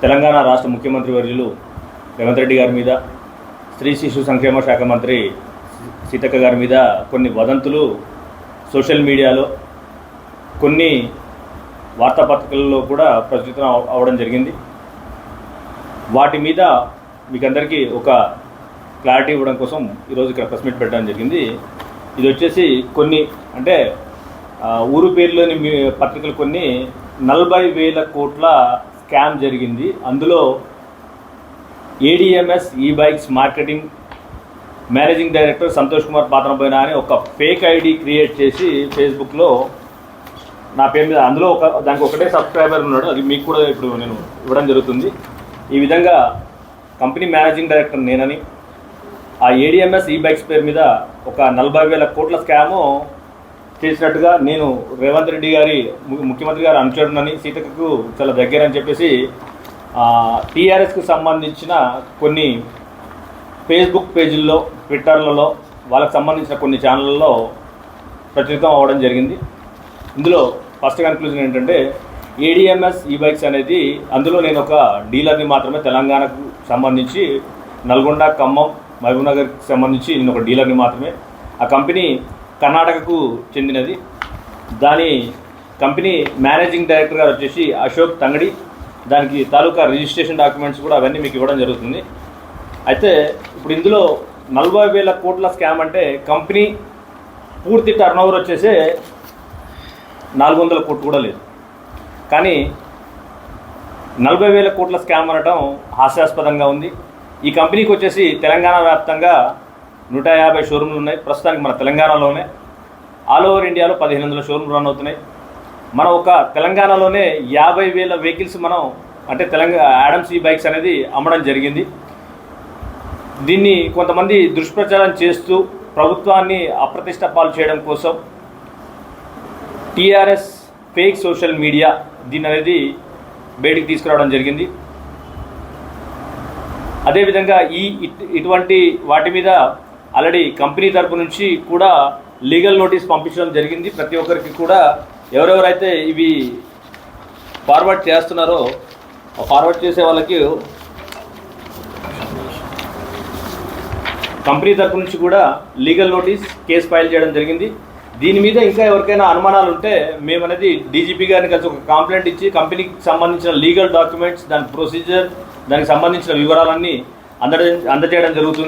తెలంగాణ రాష్ట్ర ముఖ్యమంత్రి వర్యులు రేవంత్ రెడ్డి గారి మీద, స్త్రీ శిశు సంక్షేమ శాఖ మంత్రి సీతక్క గారి మీద కొన్ని వదంతులు సోషల్ మీడియాలో, కొన్ని వార్తాపత్రికల్లో కూడా ప్రచురితం అవడం జరిగింది. వాటి మీద మీకందరికీ ఒక క్లారిటీ ఇవ్వడం కోసం ఈరోజు ఇక్కడ ప్రెస్ మీట్ పెట్టడం జరిగింది. ఇది వచ్చేసి కొన్ని అంటే ఊరు పేర్లోని పత్రికలు కొన్ని 40,000 కోట్ల స్కామ్ జరిగింది. అందులో ADMS e bikes marketing managing director Santosh Kumar పాత్రపోయినా అని ఒక ఫేక్ ఐడి క్రియేట్ చేసి ఫేస్బుక్లో నా పేరు మీద, అందులో దానికి ఒకటే సబ్స్క్రైబర్ ఉన్నాడు, అది మీకు కూడా ఇప్పుడు నేను ఇవ్వడం జరుగుతుంది. ఈ విధంగా కంపెనీ మేనేజింగ్ డైరెక్టర్ నేనని, ఆ ఏడిఎంఎస్ ఈబైక్స్ పేరు మీద ఒక 40,000 కోట్ల స్కాము చేసినట్టుగా నేను రేవంత్ రెడ్డి గారి ముఖ్యమంత్రి గారు అనుచరునని, సీతక్కకు చాలా దగ్గర అని చెప్పేసి టీఆర్ఎస్కు సంబంధించిన కొన్ని ఫేస్బుక్ పేజీల్లో, ట్విట్టర్లలో, వాళ్ళకు సంబంధించిన కొన్ని ఛానళ్ళలో ప్రచురితం అవ్వడం జరిగింది. ఇందులో ఫస్ట్ కన్క్లూజన్ ఏంటంటే, ఏడిఎంఎస్ ఈబైక్స్ అనేది, అందులో నేను ఒక డీలర్ని మాత్రమే, తెలంగాణకు సంబంధించి నల్గొండ, ఖమ్మం, మహబూబ్నగర్కి సంబంధించి నేను ఒక డీలర్ని మాత్రమే. ఆ కంపెనీ కర్ణాటకకు చెందినది. దాని కంపెనీ మేనేజింగ్ డైరెక్టర్ గారు వచ్చేసి అశోక్ తంగడి. దానికి తాలూకా రిజిస్ట్రేషన్ డాక్యుమెంట్స్ కూడా అవన్నీ మీకు ఇవ్వడం జరుగుతుంది. అయితే ఇప్పుడు ఇందులో 40,000 కోట్ల స్కామ్ అంటే కంపెనీ పూర్తి టర్నోవర్ వచ్చేసి 400 కోట్లు కూడా లేదు. కానీ 40,000 కోట్ల స్కామ్ అనడం హాస్యాస్పదంగా ఉంది. ఈ కంపెనీకి వచ్చేసి తెలంగాణ వ్యాప్తంగా 150 షోరూమ్లు ఉన్నాయి. ప్రస్తుతానికి మన తెలంగాణలోనే ఆల్ ఓవర్ ఇండియాలో 1,500 షోరూమ్లు రన్ అవుతున్నాయి. మనం ఒక తెలంగాణలోనే 50,000 వెహికల్స్ మనం అంటే యాడమ్స్ ఈ బైక్స్ అనేది అమ్మడం జరిగింది. దీన్ని కొంతమంది దుష్ప్రచారం చేస్తూ ప్రభుత్వాన్ని అప్రతిష్ట పాలు చేయడం కోసం టీఆర్ఎస్ ఫేక్ సోషల్ మీడియా దీని అనేది బయటికి తీసుకురావడం జరిగింది. అదేవిధంగా ఇటువంటి వాటి మీద ఆల్రెడీ కంపెనీ తరపు నుంచి కూడా లీగల్ నోటీస్ పంపించడం జరిగింది. ప్రతి ఒక్కరికి కూడా ఎవరెవరైతే ఇవి ఫార్వర్డ్ చేస్తున్నారో ఫార్వర్డ్ చేసే వాళ్ళకి కంపెనీ తరపు నుంచి కూడా లీగల్ నోటీస్, కేసు ఫైల్ చేయడం జరిగింది. దీని మీద ఇంకా ఎవరికైనా అనుమానాలు ఉంటే మేమనేది డీజీపీ గారిని కలిసి ఒక కంప్లైంట్ ఇచ్చి కంపెనీకి సంబంధించిన లీగల్ డాక్యుమెంట్స్, దాని ప్రొసీజర్, దానికి సంబంధించిన వివరాలన్నీ అందజేయడం జరుగుతుంది.